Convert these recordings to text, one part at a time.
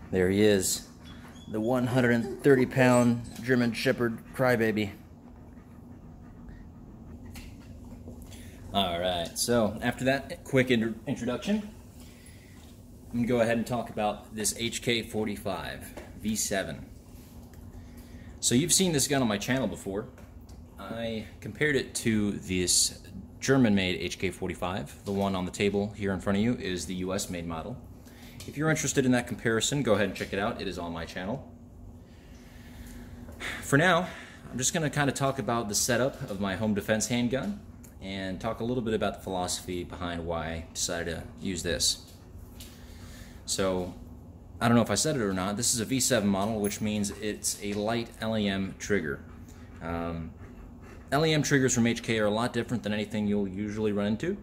There he is, the 130-pound German Shepherd crybaby. Alright, so after that quick introduction, I'm going to go ahead and talk about this HK45 V7. So you've seen this gun on my channel before. I compared it to this German-made HK45. The one on the table here in front of you is the US-made model. If you're interested in that comparison, go ahead and check it out. It is on my channel. For now, I'm just going to kind of talk about the setup of my home defense handgun and talk a little bit about the philosophy behind why I decided to use this. So, I don't know if I said it or not, this is a V7 model, which means it's a light LEM trigger. LEM triggers from HK are a lot different than anything you'll usually run into.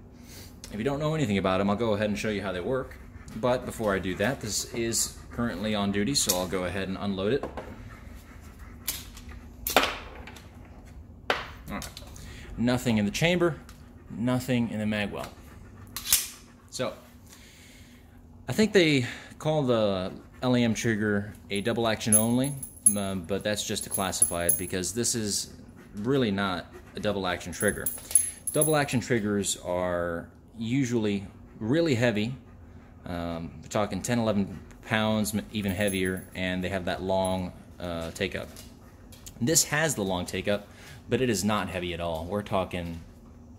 If you don't know anything about them, I'll go ahead and show you how they work. But before I do that, this is currently on duty, so I'll go ahead and unload it. Alright. Nothing in the chamber, nothing in the mag well. So, I think they call the LEM trigger a double action only, but that's just to classify it because this is really not a double action trigger. Double action triggers are usually really heavy. We're talking 10-11 pounds, even heavier, and they have that long take-up. This has the long take-up, but it is not heavy at all. We're talking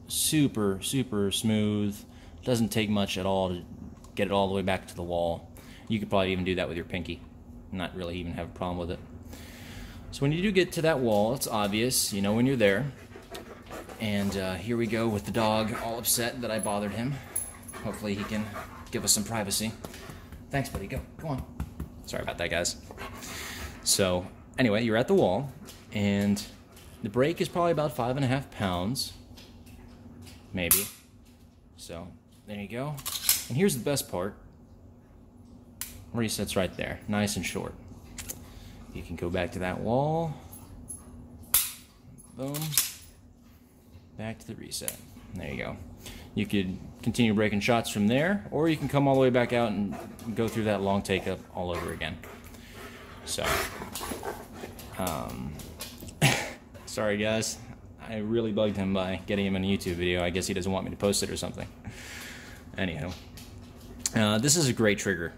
super, super smooth. Doesn't take much at all to get it all the way back to the wall. You could probably even do that with your pinky. Not really even have a problem with it. So when you do get to that wall, it's obvious, you know when you're there. And here we go with the dog all upset that I bothered him. Hopefully he can give us some privacy. Thanks, buddy. Go. Come on. Sorry about that, guys. So, anyway, you're at the wall, and the brake is probably about 5.5 pounds. Maybe. So, there you go. And here's the best part. Reset's right there. Nice and short. You can go back to that wall. Boom. Back to the reset. There you go. You could continue breaking shots from there, or you can come all the way back out and go through that long take-up all over again. So, sorry guys, I really bugged him by getting him in a YouTube video. I guess he doesn't want me to post it or something. Anyhow, this is a great trigger.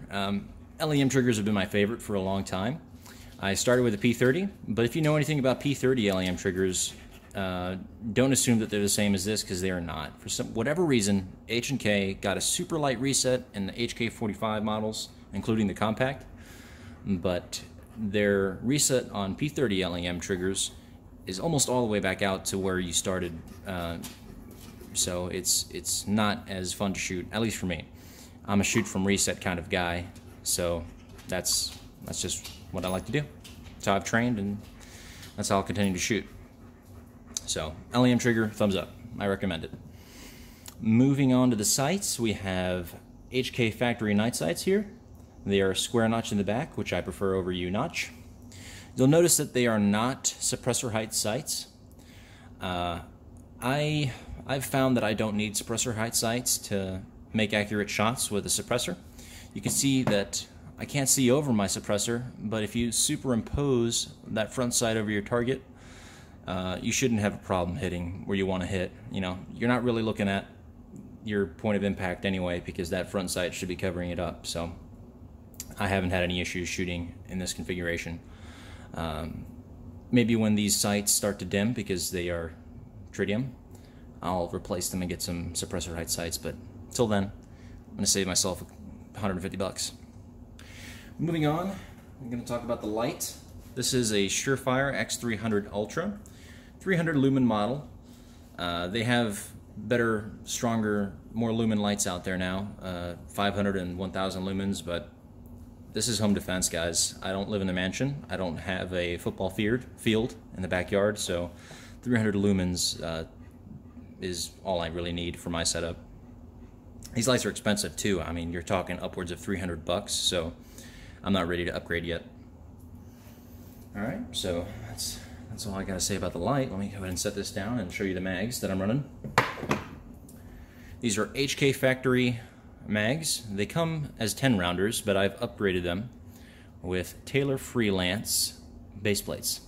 LEM triggers have been my favorite for a long time. I started with a P30, but if you know anything about P30 LEM triggers, don't assume that they're the same as this, because they are not. For whatever reason, H&K got a super light reset in the HK45 models, including the compact, but their reset on P30 LEM triggers is almost all the way back out to where you started, so it's not as fun to shoot, at least for me. I'm a shoot from reset kind of guy, so that's just what I like to do. That's how I've trained, and that's how I'll continue to shoot. So, LEM trigger, thumbs up. I recommend it. Moving on to the sights, we have HK factory night sights here. They are square notch in the back, which I prefer over U-notch. You'll notice that they are not suppressor height sights. I've found that I don't need suppressor height sights to make accurate shots with a suppressor. You can see that I can't see over my suppressor, but if you superimpose that front sight over your target, you shouldn't have a problem hitting where you want to hit. You know, you're not really looking at your point of impact anyway, because that front sight should be covering it up. So I haven't had any issues shooting in this configuration. Maybe when these sights start to dim because they are tritium, I'll replace them and get some suppressor height sights, but till then I'm going to save myself $150. Moving on, I'm going to talk about the light. This is a Surefire X300 Ultra, 300 lumen model. They have better, stronger, more lumen lights out there now, 500 and 1000 lumens, but this is home defense, guys. I don't live in a mansion. I don't have a football field in the backyard, so 300 lumens is all I really need for my setup. These lights are expensive too. I mean, you're talking upwards of $300, so I'm not ready to upgrade yet. Alright, so that's all I gotta say about the light. Let me go ahead and set this down and show you the mags that I'm running. These are HK factory mags. They come as 10 rounders, but I've upgraded them with Taylor Freelance base plates.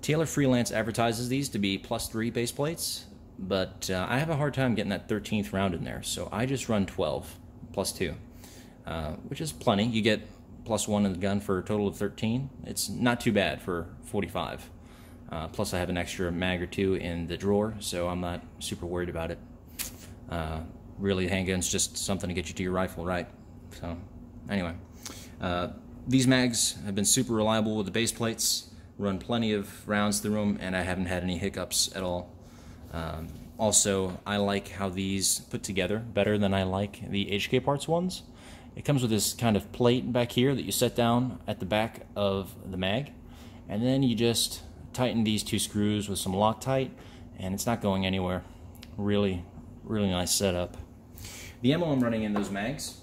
Taylor Freelance advertises these to be +3 base plates, but I have a hard time getting that 13th round in there, so I just run 12 +2, which is plenty. You get +1 in the gun for a total of 13. It's not too bad for 45. Plus I have an extra mag or two in the drawer, so I'm not super worried about it. Really, handgun's just something to get you to your rifle, right? So anyway, these mags have been super reliable with the base plates, run plenty of rounds through them, and I haven't had any hiccups at all. Also, I like how these put together better than I like the HK Parts ones. It comes with this kind of plate back here that you set down at the back of the mag, and then you just tighten these 2 screws with some Loctite, and it's not going anywhere. Really nice setup. The ammo I'm running in those mags,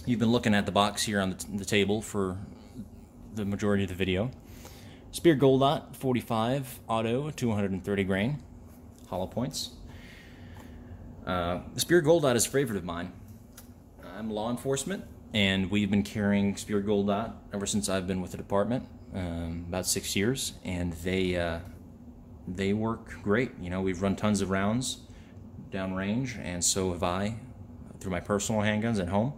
you've been looking at the box here on the table for the majority of the video. Speer Gold Dot 45 auto 230 grain hollow points. The Speer Gold Dot is a favorite of mine. I'm law enforcement, and we've been carrying Speer Gold Dot ever since I've been with the department, about 6 years, and they work great. You know, we've run tons of rounds downrange, and so have I through my personal handguns at home.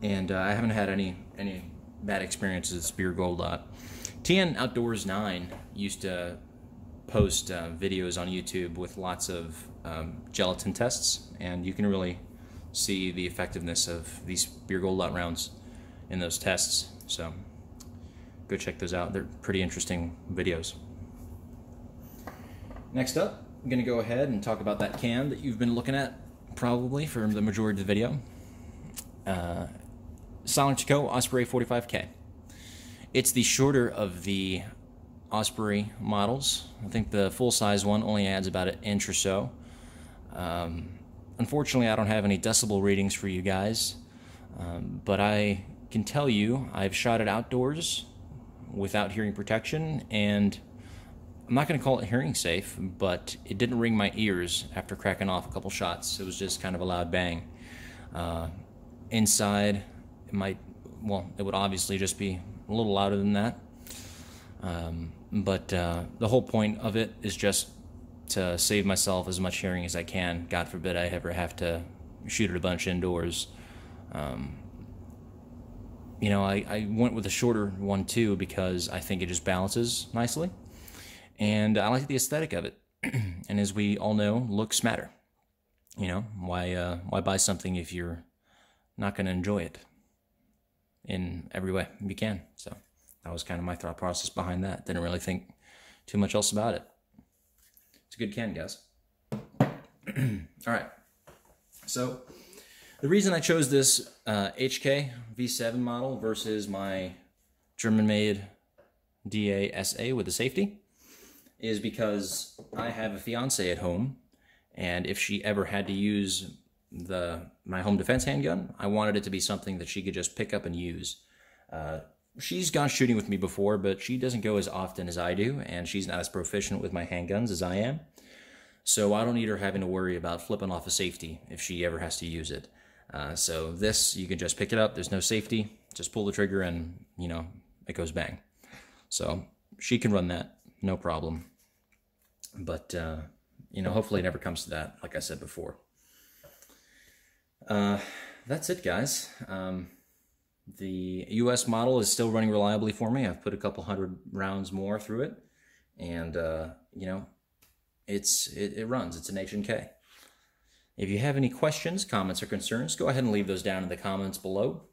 And I haven't had any bad experiences with Speer Gold Dot. TN Outdoors 9 used to post videos on YouTube with lots of gelatin tests, and you can really see the effectiveness of these Speer Gold Dot rounds in those tests. So go check those out. They're pretty interesting videos. Next up, I'm going to go ahead and talk about that can that you've been looking at probably for the majority of the video. Silencerco Osprey 45K. It's the shorter of the Osprey models. I think the full-size one only adds about an inch or so. Unfortunately, I don't have any decibel readings for you guys, but I can tell you I've shot it outdoors without hearing protection, and I'm not going to call it hearing safe, but it didn't ring my ears after cracking off a couple shots. It was just kind of a loud bang. Inside, it would obviously just be a little louder than that. But the whole point of it is just to save myself as much hearing as I can. God forbid I ever have to shoot it a bunch indoors. You know, I went with a shorter one too because I think it just balances nicely, and I like the aesthetic of it. And as we all know, looks matter. You know, why buy something if you're not going to enjoy it in every way you can? So that was kind of my thought process behind that. Didn't really think too much else about it. It's a good can, guys. All right. So the reason I chose this HK V7 model versus my German-made DA SA with the safety is because I have a fiance at home, and if she ever had to use my home defense handgun, I wanted it to be something that she could just pick up and use. She's gone shooting with me before, but she doesn't go as often as I do, and she's not as proficient with my handguns as I am. So I don't need her having to worry about flipping off a safety if she ever has to use it. So this, you can just pick it up. There's no safety. Just pull the trigger and, you know, it goes bang. So she can run that, no problem. But, you know, hopefully it never comes to that, like I said before. That's it, guys. The US model is still running reliably for me. I've put a couple hundred rounds more through it, and you know, it runs. It's an H&K. If you have any questions, comments, or concerns, go ahead and leave those down in the comments below.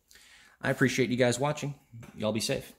I appreciate you guys watching. Y'all be safe.